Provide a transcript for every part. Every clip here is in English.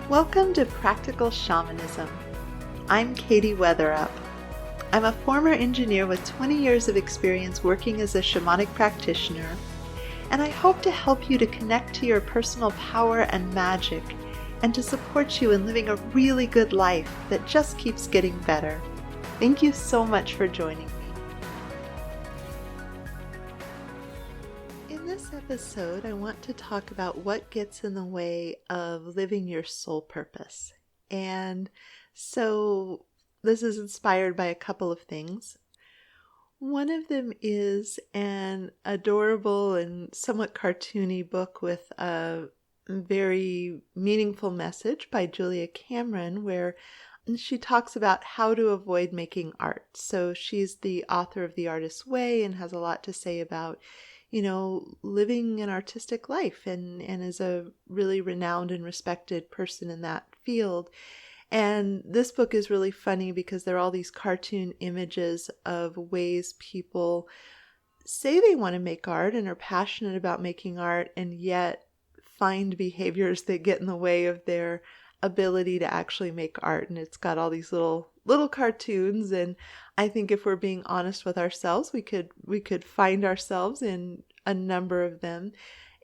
Welcome to Practical Shamanism. I'm Katie Weatherup. I'm a former engineer with 20 years of experience working as a shamanic practitioner, and I hope to help you to connect to your personal power and magic and to support you in living a really good life that just keeps getting better. Thank you so much for joining me. In this episode, I want to talk about what gets in the way of living your soul purpose. And so this is inspired by a couple of things. One of them is an adorable and somewhat cartoony book with a very meaningful message by Julia Cameron, where she talks about how to avoid making art. So she's the author of The Artist's Way and has a lot to say about, living an artistic life and is a really renowned and respected person in that field. And this book is really funny because there are all these cartoon images of ways people say they want to make art and are passionate about making art and yet find behaviors that get in the way of their ability to actually make art. And it's got all these little cartoons, and I think if we're being honest with ourselves, we could find ourselves in a number of them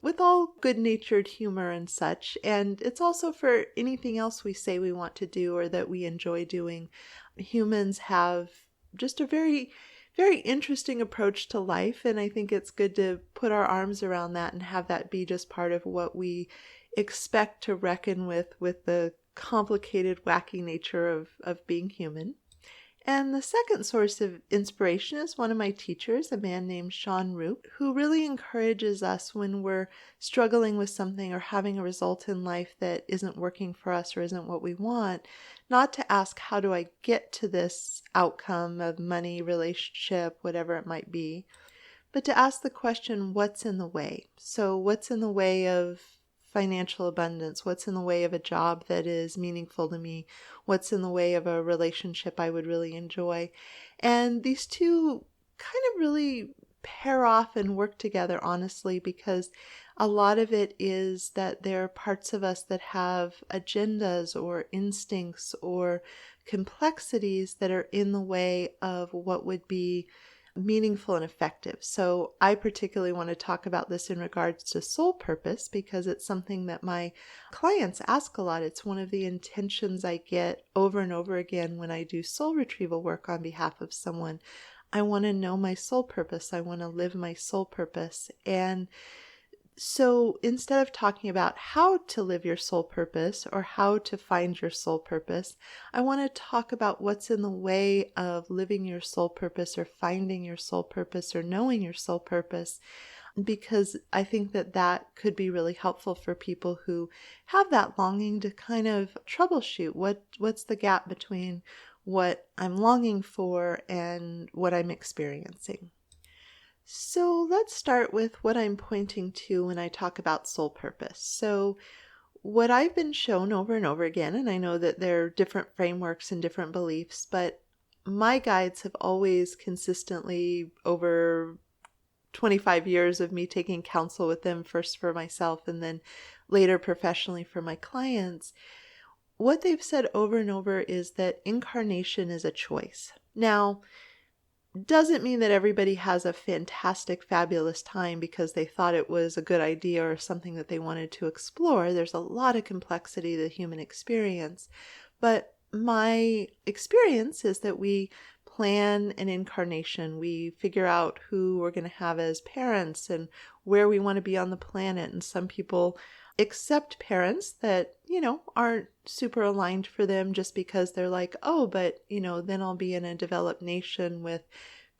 with all good-natured humor and such. And it's also for anything else we say we want to do or that we enjoy doing. Humans have just a very, very interesting approach to life, and I think it's good to put our arms around that and have that be just part of what we expect to reckon with the complicated, wacky nature of being human. And the second source of inspiration is one of my teachers, a man named Sean Roop, who really encourages us when we're struggling with something or having a result in life that isn't working for us or isn't what we want, not to ask, how do I get to this outcome of money, relationship, whatever it might be, but to ask the question, what's in the way? So what's in the way of financial abundance? What's in the way of a job that is meaningful to me? What's in the way of a relationship I would really enjoy? And these two kind of really pair off and work together, honestly, because a lot of it is that there are parts of us that have agendas or instincts or complexities that are in the way of what would be meaningful and effective. So I particularly want to talk about this in regards to soul purpose because it's something that my clients ask a lot. It's one of the intentions I get over and over again when I do soul retrieval work on behalf of someone. I want to know my soul purpose. I want to live my soul purpose. And so instead of talking about how to live your soul purpose or how to find your soul purpose, I want to talk about what's in the way of living your soul purpose or finding your soul purpose or knowing your soul purpose, because I think that could be really helpful for people who have that longing to kind of troubleshoot what's the gap between what I'm longing for and what I'm experiencing. So let's start with what I'm pointing to when I talk about soul purpose. So what I've been shown over and over again, and I know that there are different frameworks and different beliefs, but my guides have always consistently, over 25 years of me taking counsel with them, first for myself and then later professionally for my clients, what they've said over and over is that incarnation is a choice. Now, doesn't mean that everybody has a fantastic, fabulous time because they thought it was a good idea or something that they wanted to explore. There's a lot of complexity to the human experience. But my experience is that we plan an incarnation. We figure out who we're going to have as parents and where we want to be on the planet. And some people accept parents that, aren't super aligned for them just because they're like, oh, but, then I'll be in a developed nation with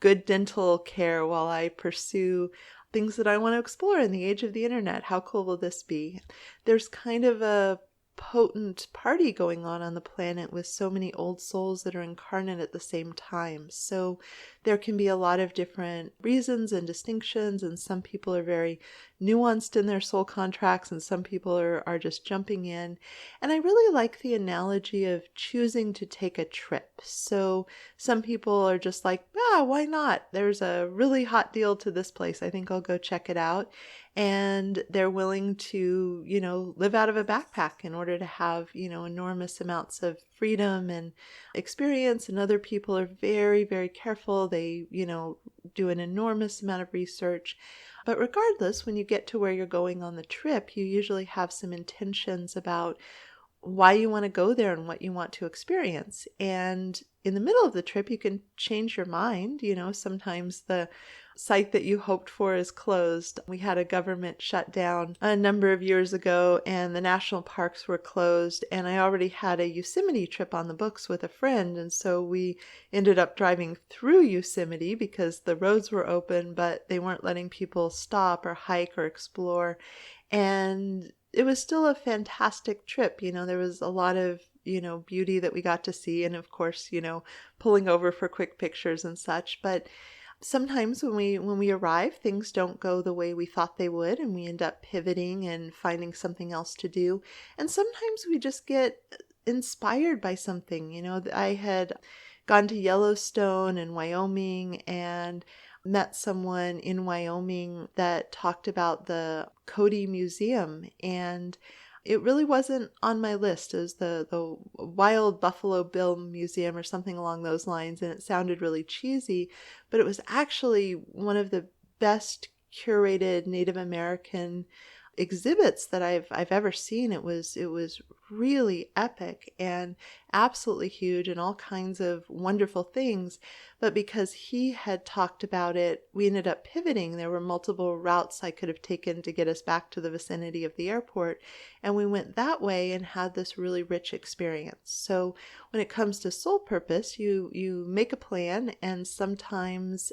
good dental care while I pursue things that I want to explore in the age of the internet. How cool will this be? There's kind of a potent party going on the planet with so many old souls that are incarnate at the same time. So there can be a lot of different reasons and distinctions, and some people are very nuanced in their soul contracts, and some people are just jumping in. And I really like the analogy of choosing to take a trip. So some people are just like, why not? There's a really hot deal to this place. I think I'll go check it out. And they're willing to, live out of a backpack in order to have, enormous amounts of freedom and experience. And other people are very, very careful. They, do an enormous amount of research. But regardless, when you get to where you're going on the trip, you usually have some intentions about why you want to go there and what you want to experience. And in the middle of the trip, you can change your mind. Sometimes the site that you hoped for is closed. We had a government shutdown a number of years ago, and the national parks were closed. And I already had a Yosemite trip on the books with a friend. And so we ended up driving through Yosemite because the roads were open, but they weren't letting people stop or hike or explore. And it was still a fantastic trip. There was a lot of, beauty that we got to see. And of course, pulling over for quick pictures and such. But sometimes when we arrive, things don't go the way we thought they would, and we end up pivoting and finding something else to do. And sometimes we just get inspired by something. I had gone to Yellowstone and Wyoming and met someone in Wyoming that talked about the Cody Museum, and it really wasn't on my list. It was the Wild Buffalo Bill Museum or something along those lines, and it sounded really cheesy, but it was actually one of the best curated Native American exhibits that I've ever seen. It was really epic and absolutely huge and all kinds of wonderful things. But because he had talked about it, we ended up pivoting. There were multiple routes I could have taken to get us back to the vicinity of the airport. And we went that way and had this really rich experience. So when it comes to soul purpose, you make a plan, and sometimes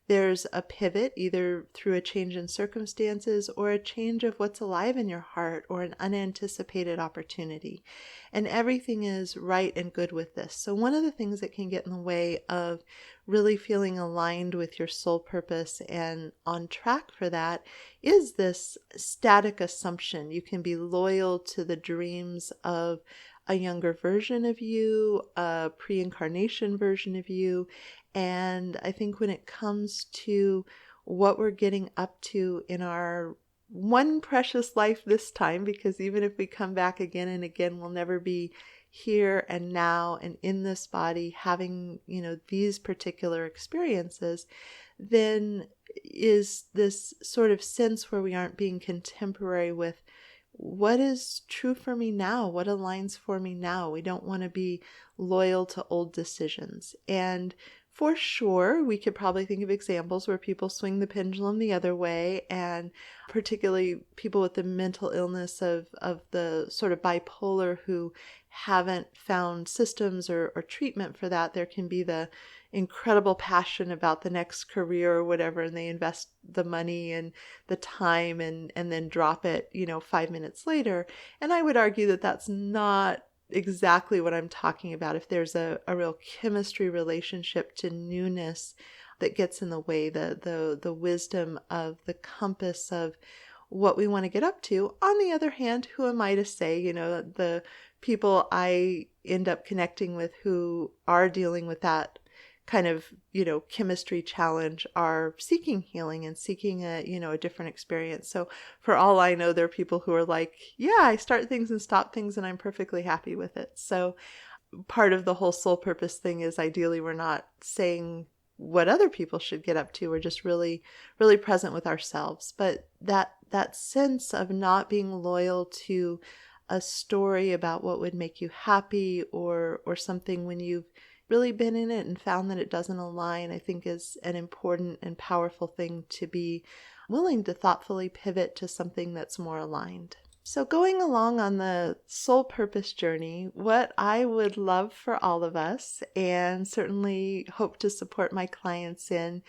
there's a pivot, either through a change in circumstances or a change of what's alive in your heart or an unanticipated opportunity. And everything is right and good with this. So one of the things that can get in the way of really feeling aligned with your soul purpose and on track for that is this static assumption. You can be loyal to the dreams of a younger version of you, a pre-incarnation version of you. And I think when it comes to what we're getting up to in our one precious life this time, because even if we come back again and again, we'll never be here and now and in this body having, these particular experiences, then is this sort of sense where we aren't being contemporary with what is true for me now, what aligns for me now. We don't want to be loyal to old decisions. And for sure, we could probably think of examples where people swing the pendulum the other way, and particularly people with the mental illness of the sort of bipolar who haven't found systems or treatment for that. There can be the incredible passion about the next career or whatever, and they invest the money and the time and then drop it, 5 minutes later. And I would argue that that's not exactly what I'm talking about. If there's a real chemistry relationship to newness that gets in the way, the wisdom of the compass of what we want to get up to. On the other hand, who am I to say, the people I end up connecting with who are dealing with that kind of, chemistry challenge are seeking healing and seeking a different experience. So for all I know, there are people who are like, yeah, I start things and stop things and I'm perfectly happy with it. So part of the whole soul purpose thing is ideally we're not saying what other people should get up to. We're just really, really present with ourselves. But that sense of not being loyal to a story about what would make you happy or something when you've really been in it and found that it doesn't align, I think is an important and powerful thing to be willing to thoughtfully pivot to something that's more aligned. So going along on the soul purpose journey, what I would love for all of us, and certainly hope to support my clients in,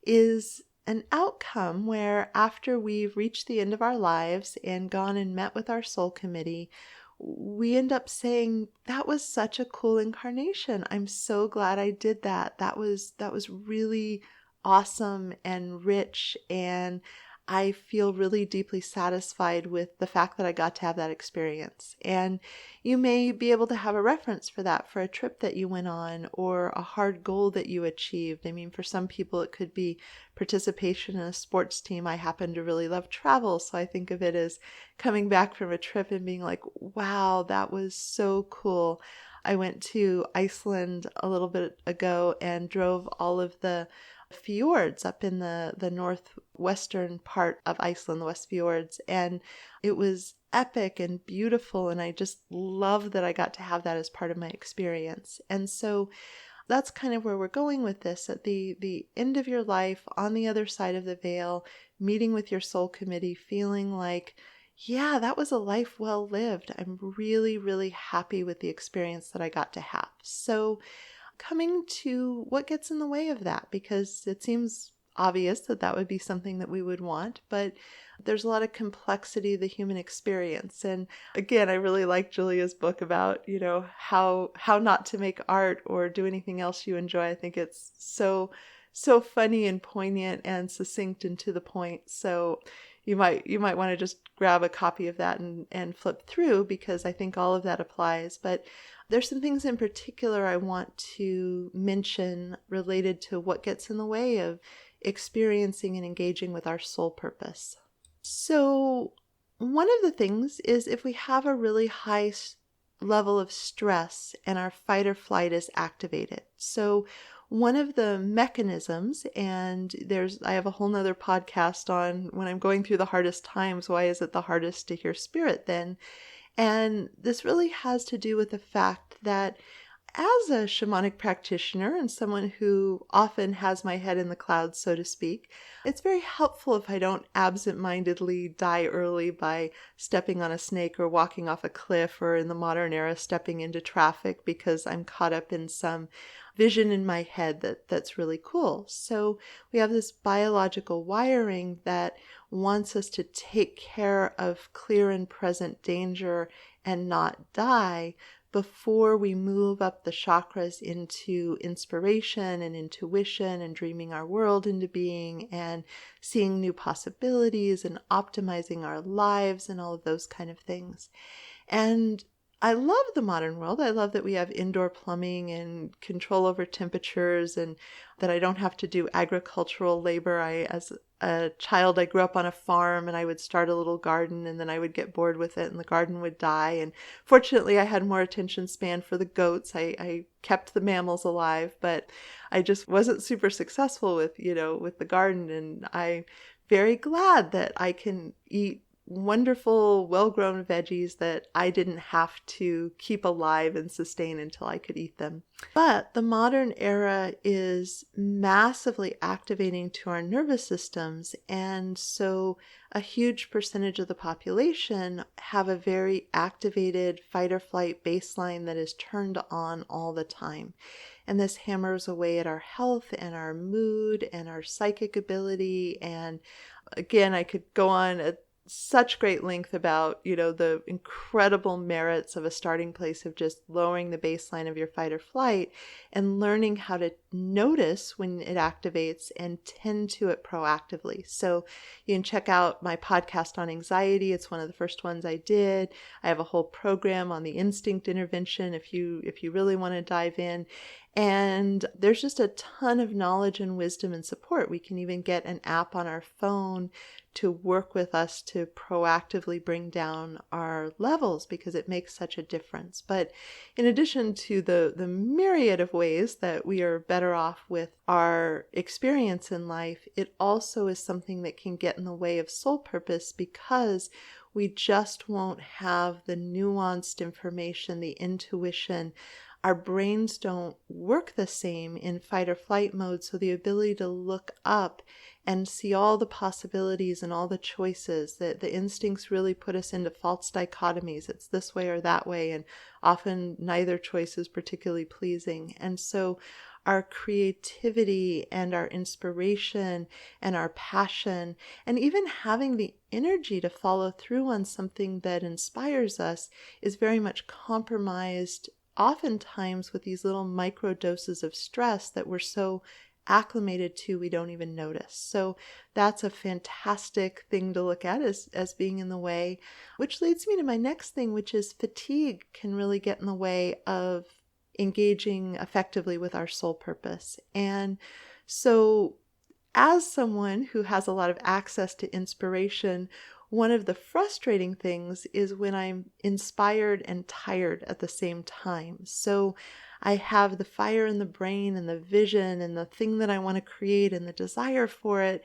is an outcome where after we've reached the end of our lives and gone and met with our soul committee, we end up saying, that was such a cool incarnation. I'm so glad I did that. That was really awesome and rich, and I feel really deeply satisfied with the fact that I got to have that experience. And you may be able to have a reference for that, for a trip that you went on or a hard goal that you achieved. I mean, for some people, it could be participation in a sports team. I happen to really love travel, so I think of it as coming back from a trip and being like, wow, that was so cool. I went to Iceland a little bit ago and drove all of the fjords up in the northwestern part of Iceland, the West Fjords, and it was epic and beautiful, and I just love that I got to have that as part of my experience. And so that's kind of where we're going with this, at the end of your life, on the other side of the veil, meeting with your soul committee, feeling like, yeah, that was a life well lived. I'm really, really happy with the experience that I got to have. So coming to what gets in the way of that, because it seems obvious that that would be something that we would want, but there's a lot of complexity of the human experience. And again, I really like Julia's book about, how not to make art or do anything else you enjoy. I think it's so funny and poignant and succinct and to the point. So you might want to just grab a copy of that and flip through, because I think all of that applies. But there's some things in particular I want to mention related to what gets in the way of experiencing and engaging with our soul purpose. So one of the things is if we have a really high level of stress and our fight or flight is activated. So one of the mechanisms, and I have a whole nother podcast on when I'm going through the hardest times, why is it the hardest to hear spirit then? And this really has to do with the fact that as a shamanic practitioner and someone who often has my head in the clouds, so to speak, it's very helpful if I don't absentmindedly die early by stepping on a snake or walking off a cliff, or in the modern era, stepping into traffic because I'm caught up in some vision in my head that's really cool. So we have this biological wiring that wants us to take care of clear and present danger and not die before we move up the chakras into inspiration and intuition and dreaming our world into being and seeing new possibilities and optimizing our lives and all of those kind of things. And I love the modern world. I love that we have indoor plumbing and control over temperatures, and that I don't have to do agricultural labor. As a child, I grew up on a farm, and I would start a little garden, and then I would get bored with it and the garden would die. And fortunately, I had more attention span for the goats. I kept the mammals alive, but I just wasn't super successful with the garden. And I'm very glad that I can eat wonderful, well-grown veggies that I didn't have to keep alive and sustain until I could eat them. But the modern era is massively activating to our nervous systems, and so a huge percentage of the population have a very activated fight or flight baseline that is turned on all the time. And this hammers away at our health and our mood and our psychic ability. And again, I could go on at such great length about, the incredible merits of a starting place of just lowering the baseline of your fight or flight and learning how to notice when it activates and tend to it proactively. So you can check out my podcast on anxiety. It's one of the first ones I did. I have a whole program on the instinct intervention if you really want to dive in. And there's just a ton of knowledge and wisdom and support. We can even get an app on our phone to work with us to proactively bring down our levels, because it makes such a difference. But in addition to the myriad of ways that we are better off with our experience in life, it also is something that can get in the way of soul purpose, because we just won't have the nuanced information, the intuition. Our brains don't work the same in fight or flight mode, so the ability to look up and see all the possibilities and all the choices, that the instincts really put us into false dichotomies. It's this way or that way, and often neither choice is particularly pleasing. And so our creativity and our inspiration and our passion, and even having the energy to follow through on something that inspires us is very much compromised oftentimes with these little micro doses of stress that we're so acclimated to we don't even notice. So that's a fantastic thing to look at as being in the way, which leads me to my next thing, which is fatigue can really get in the way of engaging effectively with our soul purpose. And so as someone who has a lot of access to inspiration, one of the frustrating things is when I'm inspired and tired at the same time. So I have the fire in the brain and the vision and the thing that I want to create and the desire for it.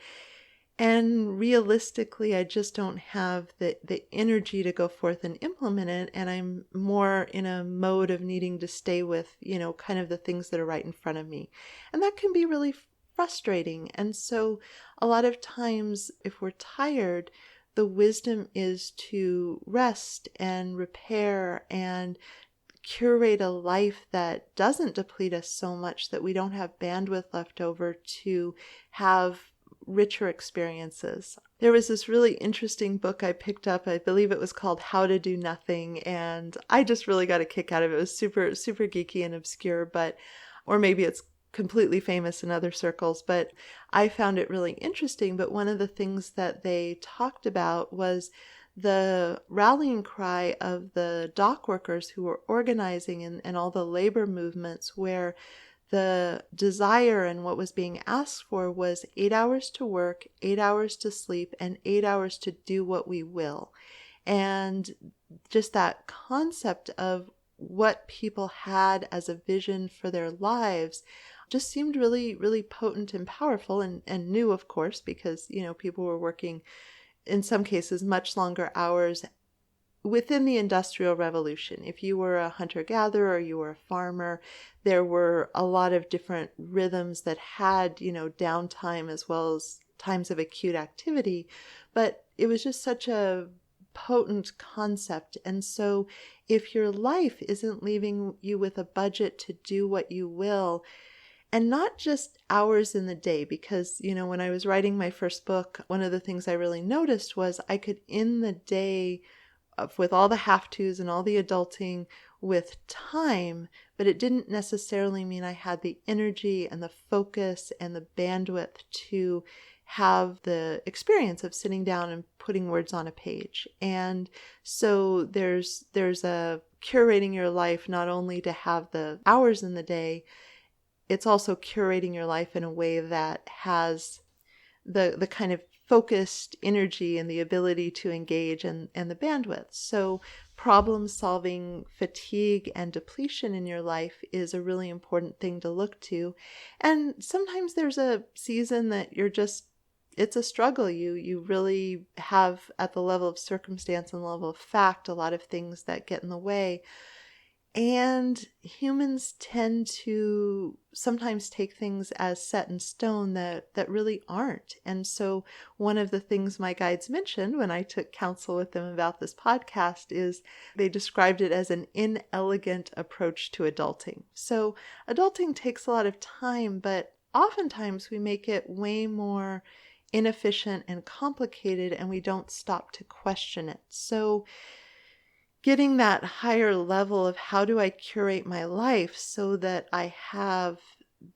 And realistically, I just don't have the energy to go forth and implement it. And I'm more in a mode of needing to stay with, kind of the things that are right in front of me. And that can be really frustrating. And so a lot of times, if we're tired, the wisdom is to rest and repair and curate a life that doesn't deplete us so much that we don't have bandwidth left over to have richer experiences. There was this really interesting book I picked up. I believe it was called How to Do Nothing, and I just really got a kick out of it. It was super, super geeky and obscure, or maybe it's completely famous in other circles, but I found it really interesting. But one of the things that they talked about was the rallying cry of the dock workers who were organizing and all the labor movements, where the desire and what was being asked for was 8 hours to work, 8 hours to sleep, and 8 hours to do what we will. And just that concept of what people had as a vision for their lives just seemed really, really potent and powerful, and new, of course, because, people were working in some cases much longer hours within the Industrial Revolution. If you were a hunter-gatherer or you were a farmer, there were a lot of different rhythms that had, downtime as well as times of acute activity. But it was just such a potent concept. And so if your life isn't leaving you with a budget to do what you will, and not just hours in the day, because, when I was writing my first book, one of the things I really noticed was I could end the day with all the have-tos and all the adulting with time, but it didn't necessarily mean I had the energy and the focus and the bandwidth to have the experience of sitting down and putting words on a page. And so there's a curating your life, not only to have the hours in the day, it's also curating your life in a way that has the kind of focused energy and the ability to engage and the bandwidth. So problem solving, fatigue, and depletion in your life is a really important thing to look to. And sometimes there's a season that it's a struggle. You really have, at the level of circumstance and level of fact, a lot of things that get in the way. And humans tend to sometimes take things as set in stone that really aren't. And so one of the things my guides mentioned when I took counsel with them about this podcast is they described it as an inelegant approach to adulting. So adulting takes a lot of time, but oftentimes we make it way more inefficient and complicated, and we don't stop to question it. So getting that higher level of how do I curate my life so that I have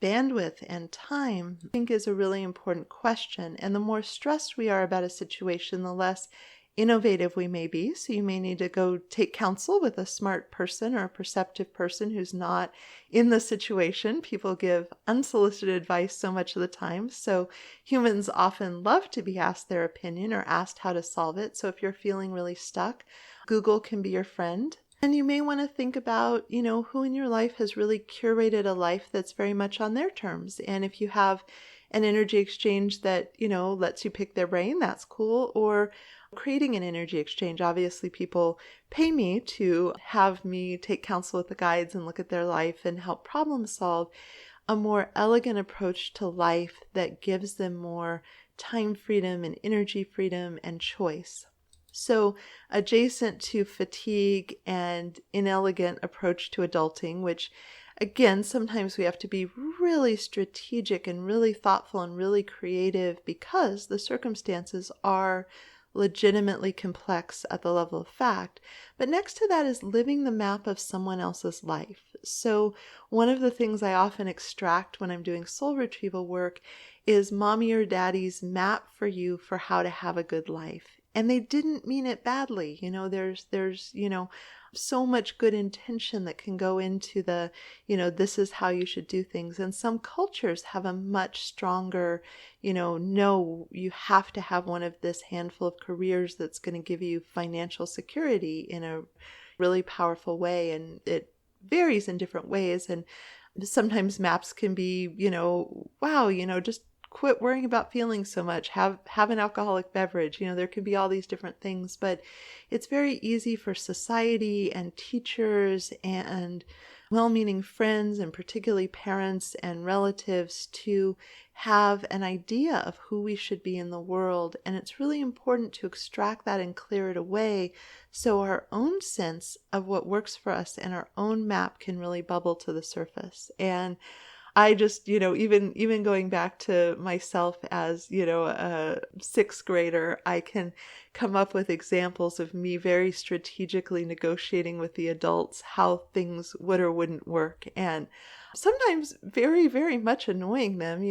bandwidth and time, I think is a really important question. And the more stressed we are about a situation, the less innovative we may be. So you may need to go take counsel with a smart person or a perceptive person who's not in the situation. People give unsolicited advice so much of the time. So humans often love to be asked their opinion or asked how to solve it. So if you're feeling really stuck, Google can be your friend. And you may want to think about, who in your life has really curated a life that's very much on their terms. And if you have an energy exchange that, lets you pick their brain, that's cool. Or creating an energy exchange. Obviously, people pay me to have me take counsel with the guides and look at their life and help problem solve. A more elegant approach to life that gives them more time freedom and energy freedom and choice. So adjacent to fatigue and inelegant approach to adulting, which again, sometimes we have to be really strategic and really thoughtful and really creative because the circumstances are legitimately complex at the level of fact. But next to that is living the map of someone else's life. So one of the things I often extract when I'm doing soul retrieval work is mommy or daddy's map for you for how to have a good life. And they didn't mean it badly. There's so much good intention that can go into this is how you should do things. And some cultures have a much stronger, no, you have to have one of this handful of careers that's going to give you financial security in a really powerful way. And it varies in different ways. And sometimes maps can be, wow, just quit worrying about feeling so much, have an alcoholic beverage. There could be all these different things, but it's very easy for society and teachers and well-meaning friends, and particularly parents and relatives, to have an idea of who we should be in the world. And it's really important to extract that and clear it away so our own sense of what works for us and our own map can really bubble to the surface. And I just, even going back to myself as, a sixth grader, I can come up with examples of me very strategically negotiating with the adults how things would or wouldn't work. And sometimes very, very much annoying them.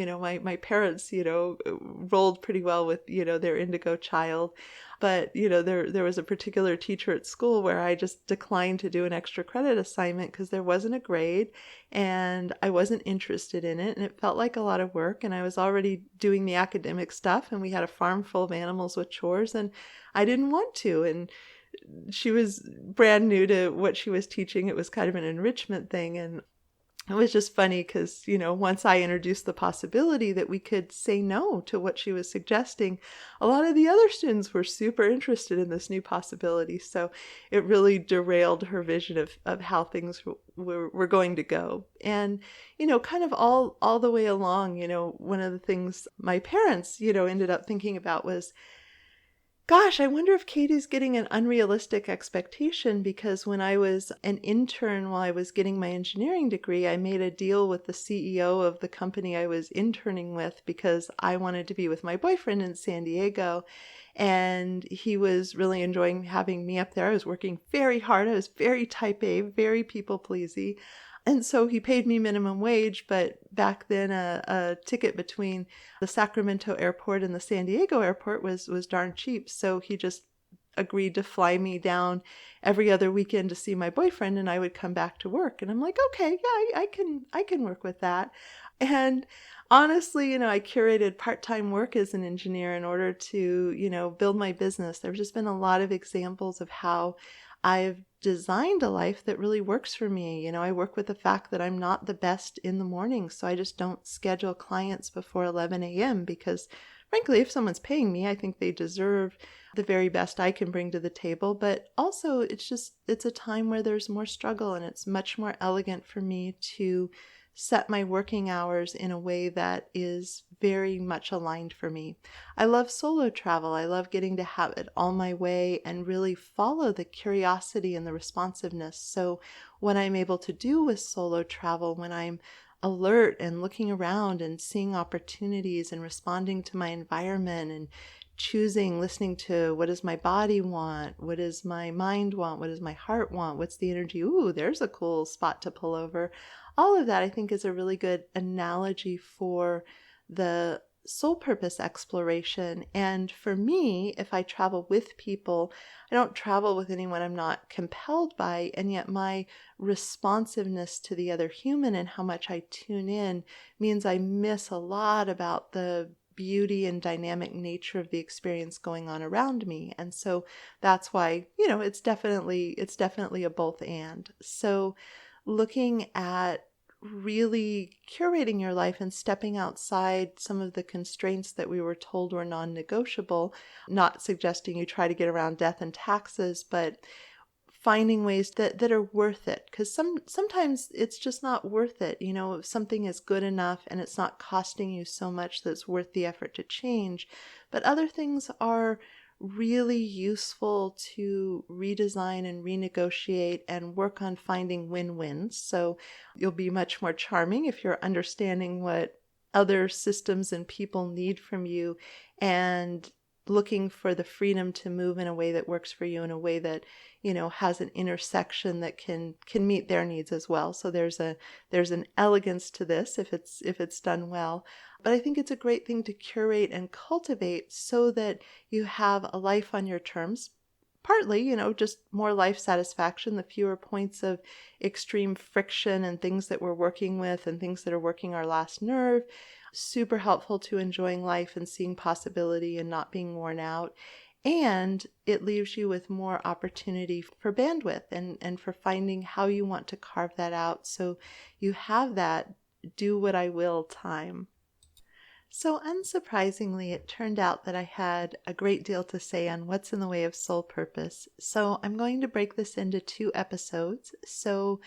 My parents, rolled pretty well with, their indigo child. But, there was a particular teacher at school where I just declined to do an extra credit assignment because there wasn't a grade and I wasn't interested in it. And it felt like a lot of work. And I was already doing the academic stuff and we had a farm full of animals with chores and I didn't want to. And she was brand new to what she was teaching. It was kind of an enrichment thing. And it was just funny because, once I introduced the possibility that we could say no to what she was suggesting, a lot of the other students were super interested in this new possibility. So it really derailed her vision of how things were going to go. And, kind of all the way along, one of the things my parents, ended up thinking about was, gosh, I wonder if Katie's getting an unrealistic expectation, because when I was an intern while I was getting my engineering degree, I made a deal with the CEO of the company I was interning with because I wanted to be with my boyfriend in San Diego. And he was really enjoying having me up there. I was working very hard. I was very type A, very people pleasy. And so he paid me minimum wage, but back then a ticket between the Sacramento airport and the San Diego airport was darn cheap. So he just agreed to fly me down every other weekend to see my boyfriend, and I would come back to work. And I'm like, okay, yeah, I can work with that. And honestly, I curated part-time work as an engineer in order to, build my business. There's just been a lot of examples of how I've designed a life that really works for me. I work with the fact that I'm not the best in the morning, so I just don't schedule clients before 11 a.m. because frankly, if someone's paying me, I think they deserve the very best I can bring to the table. But also it's a time where there's more struggle, and it's much more elegant for me to set my working hours in a way that is very much aligned for me. I love solo travel. I love getting to have it all my way and really follow the curiosity and the responsiveness. So what I'm able to do with solo travel, when I'm alert and looking around and seeing opportunities and responding to my environment and listening to what does my body want, what does my mind want, what does my heart want, what's the energy, ooh, there's a cool spot to pull over. All of that I think is a really good analogy for the soul purpose exploration. And for me, if I travel with people, I don't travel with anyone I'm not compelled by, and yet my responsiveness to the other human and how much I tune in means I miss a lot about the beauty and dynamic nature of the experience going on around me. And so that's why, it's definitely a both and. So looking at really curating your life and stepping outside some of the constraints that we were told were non-negotiable, not suggesting you try to get around death and taxes, but finding ways that are worth it. Because sometimes it's just not worth it. If something is good enough and it's not costing you so much that it's worth the effort to change. But other things are really useful to redesign and renegotiate and work on finding win-wins. So you'll be much more charming if you're understanding what other systems and people need from you and looking for the freedom to move in a way that works for you, in a way that, has an intersection that can meet their needs as well. So there's an elegance to this if it's done well. But I think it's a great thing to curate and cultivate so that you have a life on your terms. Partly, just more life satisfaction, the fewer points of extreme friction and things that we're working with and things that are working our last nerve. Super helpful to enjoying life and seeing possibility and not being worn out. And it leaves you with more opportunity for bandwidth and for finding how you want to carve that out so you have that do what I will time. So unsurprisingly, it turned out that I had a great deal to say on what's in the way of soul purpose. So I'm going to break this into 2 episodes. So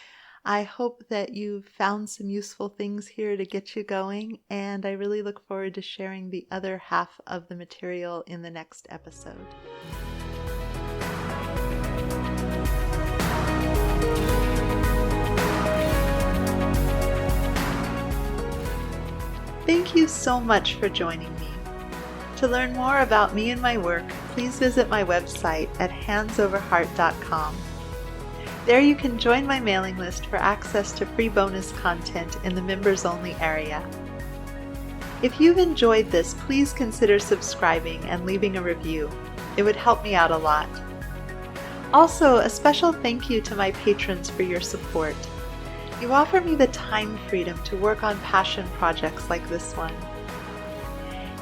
I hope that you've found some useful things here to get you going, and I really look forward to sharing the other half of the material in the next episode. Thank you so much for joining me. To learn more about me and my work, please visit my website at handsoverheart.com. There you can join my mailing list for access to free bonus content in the members-only area. If you've enjoyed this, please consider subscribing and leaving a review. It would help me out a lot. Also, a special thank you to my patrons for your support. You offer me the time freedom to work on passion projects like this one.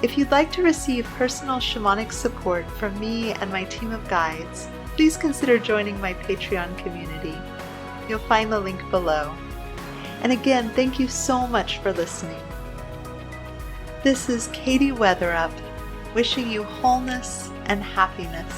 If you'd like to receive personal shamanic support from me and my team of guides, please consider joining my Patreon community. You'll find the link below. And again, thank you so much for listening. This is Katie Weatherup, wishing you wholeness and happiness.